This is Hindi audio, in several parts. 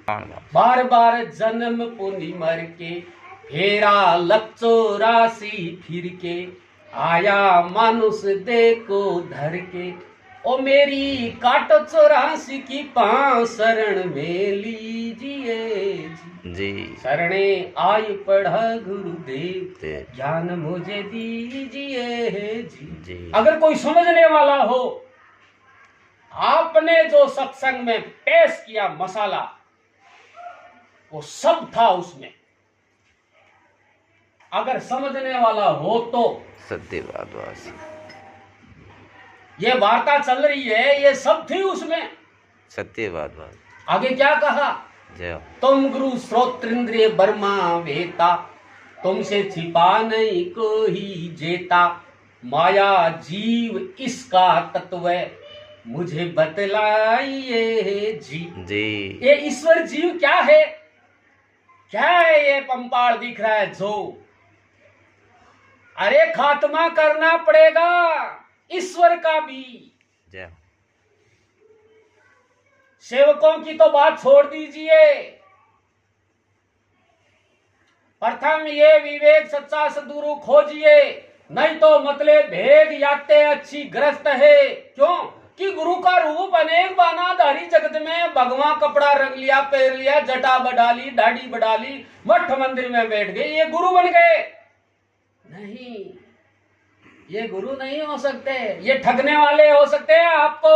बार बार जन्म पुनि मर के, फेरा लख 84 फिर के, आया मानुष दे को धर के, ओ मेरी काटो 84 की पांव शरण में लीजिए जी। शरणे आयु पढ़ा गुरुदेव, ज्ञान मुझे दीजिए जी। अगर कोई समझने वाला हो, आपने जो सत्संग में पेश किया मसाला, वो सब था उसमें। अगर समझने वाला हो तो सत्यवादवासी, ये वार्ता चल रही है, ये सब थी उसमें। सत्यवादवासी। आगे क्या कहा? जय। तुम गुरु श्रोत्रेंद्रिय बर्मा वेता, तुमसे छिपा नहीं कोई जेता, माया जीव इसका तत्व मुझे बतलाइए जी। ये ईश्वर जीव क्या है? क्या है ये पंपाड़ दिख रहा है जो? अरे खात्मा करना पड़ेगा ईश्वर का भी। जय। सेवकों की तो बात छोड़ दीजिए। प्रथम ये विवेक सच्चा सदगुरु खोजिए, नहीं तो मतलब भेद याते अच्छी ग्रस्त है। क्यों कि गुरु का रूप अनेक बानाधारी जगत में, भगवान कपड़ा रंग लिया, पैर लिया, जटा बढ़ा ली, दाढ़ी बढ़ा ली, मठ मंदिर में बैठ गए, ये गुरु बन गए? नहीं, ये गुरु नहीं हो सकते, ये ठगने वाले हो सकते हैं आपको।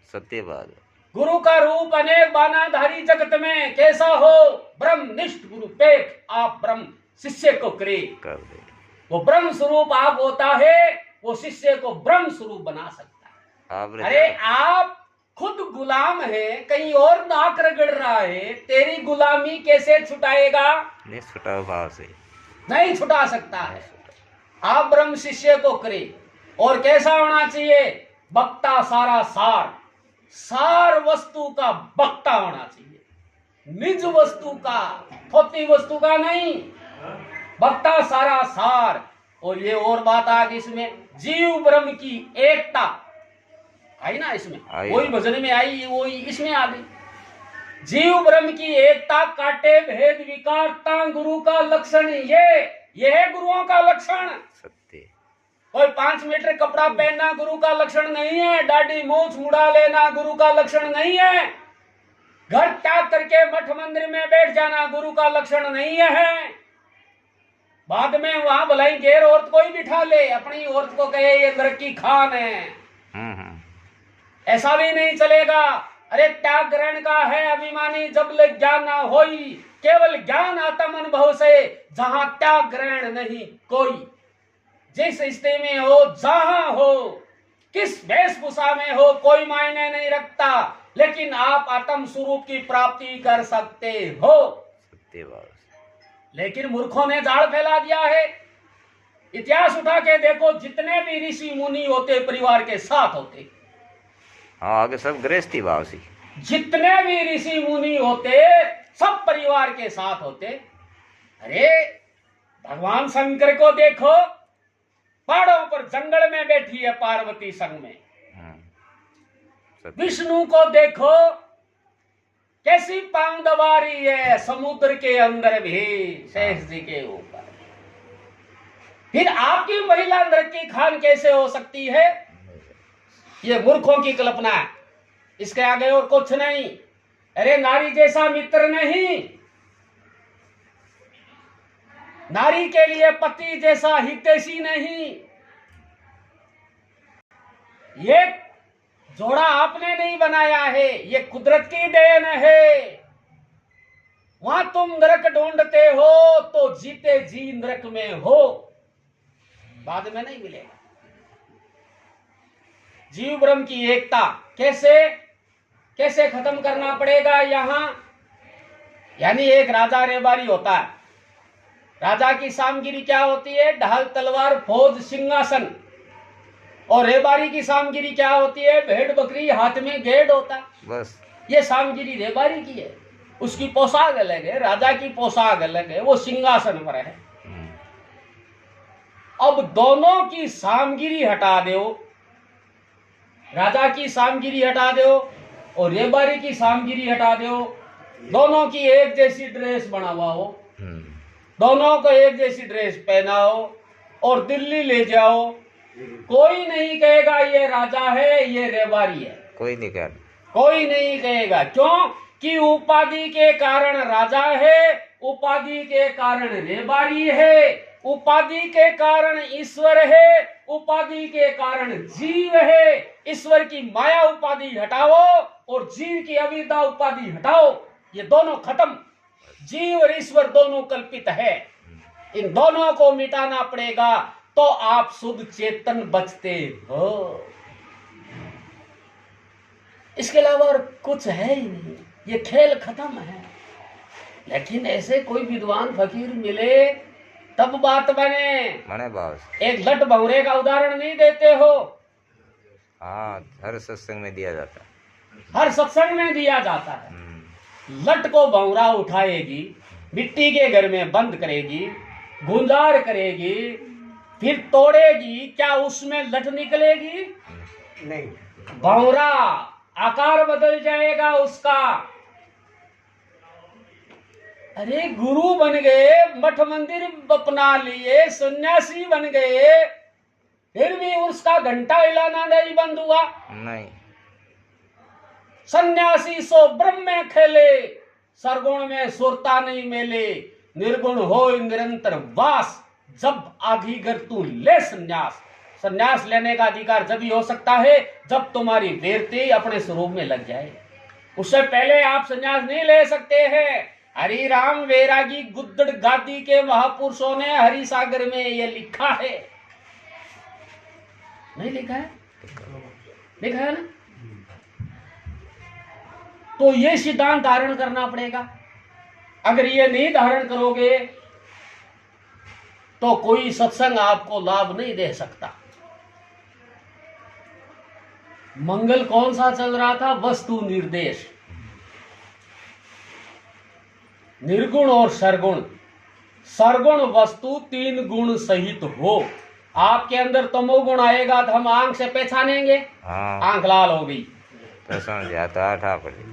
सत्यवाद। गुरु का रूप अनेक बानाधारी जगत में कैसा हो? ब्रह्मनिष्ठ गुरु पेट आप ब्रह्म शिष्य को करे कर दे। वो ब्रह्म स्वरूप आप होता है, वो शिष्य को ब्रह्म स्वरूप बना सकता है। अरे आप खुद गुलाम है, कहीं और नाक रगड़ रहा है, तेरी गुलामी कैसे छुटाएगा? नहीं छुटा भाव से नहीं छुटा सकता है। आप ब्रह्म शिष्य को करे। और कैसा होना चाहिए? वक्ता सारा सार, सार वस्तु का वक्ता होना चाहिए, निज वस्तु का, थोती वस्तु का नहीं, वक्ता सारा सार। और ये और बात आ गई इसमें, जीव ब्रह्म की एकता आई ना इसमें, वही भजन में आई, वही इसमें आ गई। जीव ब्रह्म की एकता, काटे भेद विकारता गुरु का लक्षण, ये है गुरुओं का लक्षण। सत्य। कोई 5 मीटर कपड़ा पहनना गुरु का लक्षण नहीं है, दाढ़ी मूछ मुड़ा लेना गुरु का लक्षण नहीं है, घर त्याग करके मठ मंदिर में बैठ जाना गुरु का लक्षण नहीं है। बाद में वहां भलाई गैर औरत को ही बिठा ले, अपनी औरत को कहे ये नरक की खान है, ऐसा भी नहीं चलेगा। अरे त्याग ग्रहण का है अभिमानी जब ले ज्ञान ना होई, केवल ज्ञान आत्म अनुभव से, जहां त्याग ग्रहण नहीं कोई। जिस स्थिति में हो, जहां हो, किस वेशभूषा में हो, कोई मायने नहीं रखता, लेकिन आप आत्म स्वरूप की प्राप्ति कर सकते हो। लेकिन मूर्खों ने जाल फैला दिया है। इतिहास उठा के देखो, जितने भी ऋषि मुनि होते परिवार के साथ होते। हाँ, आगे सब गृहस्थी भाव से। जितने भी ऋषि मुनि होते सब परिवार के साथ होते। अरे भगवान शंकर को देखो, पहाड़ों पर जंगल में बैठी है पार्वती संग में। विष्णु को देखो कैसी पांव दबा रही है समुद्र के अंदर भी, शेष जी के ऊपर। फिर आपकी महिला नृत्य खान कैसे हो सकती है? ये मूर्खों की कल्पना है, इसके आगे और कुछ नहीं। अरे नारी जैसा मित्र नहीं, नारी के लिए पति जैसा हितैषी नहीं। ये जोड़ा आपने नहीं बनाया है, ये कुदरत की देन है। वहां तुम नरक ढूंढते हो तो जीते जी नरक में हो, बाद में नहीं मिलेगा। जीव ब्रह्म की एकता कैसे खत्म करना पड़ेगा यहां? यानी एक राजा रेबारी होता है, राजा की सामगिरी क्या होती है? ढाल तलवार फौज सिंहासन। और रेबारी की सामगिरी क्या होती है? भेड़ बकरी, हाथ में गेड़ होता है, बस। ये सामगिरी रेबारी की है, उसकी पोशाक अलग है, राजा की पोशाक अलग है, वो सिंहासन पर है। अब दोनों की सामगिरी हटा दो, राजा की सामगिरी हटा दो और रेबारी की सामगिरी हटा दो, दोनों की एक जैसी ड्रेस बनवाओ, हम्म, दोनों को एक जैसी ड्रेस पहनाओ और दिल्ली ले जाओ, कोई नहीं कहेगा ये राजा है ये रेवारी है, कोई नहीं कर। कोई नहीं कहेगा। क्यों कि उपाधि के कारण राजा है, उपाधि के कारण रेबारी है, उपाधि के कारण ईश्वर है, उपाधि के कारण जीव है। ईश्वर की माया उपाधि हटाओ और जीव की अविद्या उपाधि हटाओ, ये दोनों खत्म। जीव और ईश्वर दोनों कल्पित है, इन दोनों को मिटाना पड़ेगा तो आप शुद्ध चेतन बचते हो। इसके अलावा और कुछ है ही नहीं, ये खेल खत्म है। लेकिन ऐसे कोई विद्वान फकीर मिले तब बात बने। मने भाव से। एक लट भंवरे का उदाहरण नहीं देते हो, हाँ, हर सत्संग में दिया जाता है। हर सत्संग में दिया जाता है। हम्म, लट को भंवरा उठाएगी, मिट्टी के घर में बंद करेगी, गुंजार करेगी, फिर तोड़ेगी, क्या उसमें लट निकलेगी? नहीं, भंवरा आकार बदल जाएगा उसका। अरे गुरु बन गए, मठ मंदिर अपना लिए, सन्यासी बन गए, फिर भी उसका घंटा हिलाना नहीं बंद हुआ। नहीं। सन्यासी सो ब्रह्म में खेले, सरगुण में सुरता नहीं मेले, निर्गुण हो निरंतर वास, जब आधिगर तू ले संन्यास। संन्यास लेने का अधिकार जब ही हो सकता है जब तुम्हारी वीरती अपने स्वरूप में लग जाए, उससे पहले आप संन्यास नहीं ले सकते हैं। हरि राम वैरागी गुद्दड़ गादी के महापुरुषों ने हरि सागर में ये लिखा है, नहीं लिखा है? लिखा है ना? तो ये सिद्धांत धारण करना पड़ेगा। अगर ये नहीं धारण करोगे तो कोई सत्संग आपको लाभ नहीं दे सकता। मंगल कौन सा चल रहा था? वस्तु निर्देश, निर्गुण और सरगुण। सरगुण वस्तु तीन गुण सहित हो। आपके अंदर तमोगुण आएगा तो हम आंख से पहचानेंगे, हाँ, आंख लाल हो गई तो समझ आता आठा पड़े।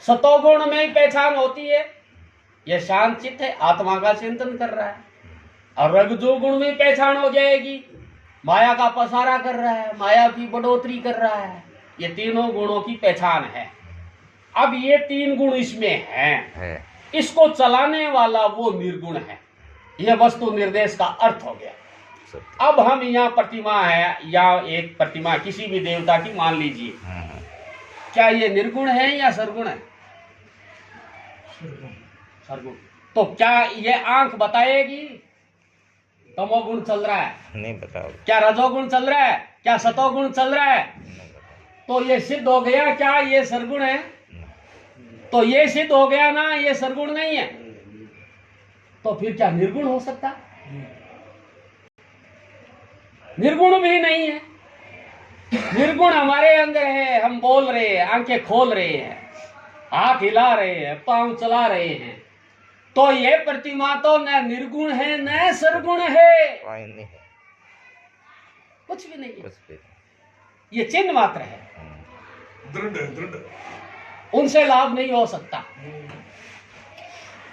सतोगुण में ही पहचान होती है, यह शांत चित्त है, आत्मा का चिंतन कर रहा है। और रजोगुण में पहचान हो जाएगी, माया का पसारा कर रहा है, माया की बढ़ोतरी कर रहा है। ये तीनों गुणों की पहचान है। अब ये तीन गुण इसमें हैं, इसको चलाने वाला वो निर्गुण है। यह वस्तु निर्देश का अर्थ हो गया। अब हम यहाँ प्रतिमा है या एक प्रतिमा किसी भी देवता की मान लीजिए, क्या ये निर्गुण है या सरगुण है? सरगुण। तो क्या ये आंख बताएगी तमोगुण चल रहा है? नहीं बताओ। क्या रजोगुण चल रहा है? क्या सतोगुण चल रहा है? तो ये सिद्ध हो गया क्या ये सरगुण है? तो ये सिद्ध हो गया ना ये सरगुण नहीं है। तो फिर क्या निर्गुण हो सकता? निर्गुण भी नहीं है। निर्गुण हमारे अंदर है, हम बोल रहे हैं, आंखें खोल रहे हैं, हाथ हिला रहे हैं, पांव चला रहे हैं, तो ये प्रतिमा तो न निर्गुण है न सरगुण है, नहीं है, कुछ भी नहीं है, कुछ भी ये चिन्ह मात्र है। दृढ़ दृढ़ उनसे लाभ नहीं हो सकता,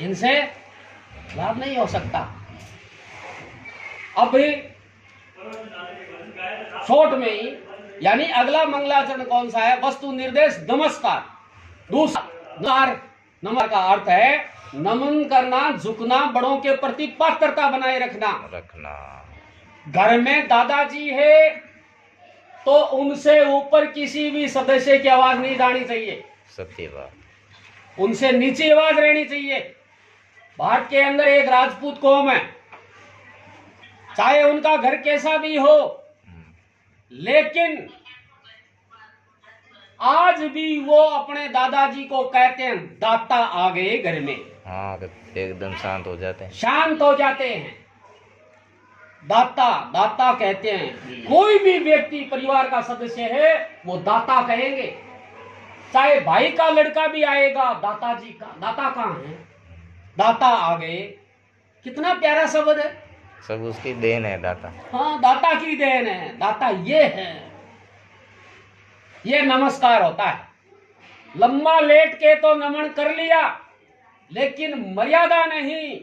इनसे लाभ नहीं हो सकता। अब शॉर्ट में ही, यानी अगला मंगलाचरण कौन सा है? वस्तु निर्देश नमस्कार। दूसरा नमस्कार का अर्थ है नमन करना, झुकना, बड़ों के प्रति पात्रता बनाए रखना। घर में दादाजी है तो उनसे ऊपर किसी भी सदस्य की आवाज नहीं जानी चाहिए, सत्य बात। उनसे नीचे आवाज रहनी चाहिए। भारत के अंदर एक राजपूत कौम है, चाहे उनका घर कैसा भी हो, लेकिन आज भी वो अपने दादाजी को कहते हैं दाता आ गए घर में। हाँ, तो एकदम शांत हो जाते हैं, शांत हो जाते हैं। दाता दाता कहते हैं। कोई भी व्यक्ति परिवार का सदस्य है वो दाता कहेंगे। चाहे भाई का लड़का भी आएगा, दाताजी का दाता कहाँ है? दाता आ गए, कितना प्यारा शब्द है। सब उसकी देन है दाता। हाँ, दाता की देन है, दाता ये है। ये नमस्कार होता है। लम्बा लेट के तो नमन कर लिया, लेकिन मर्यादा नहीं,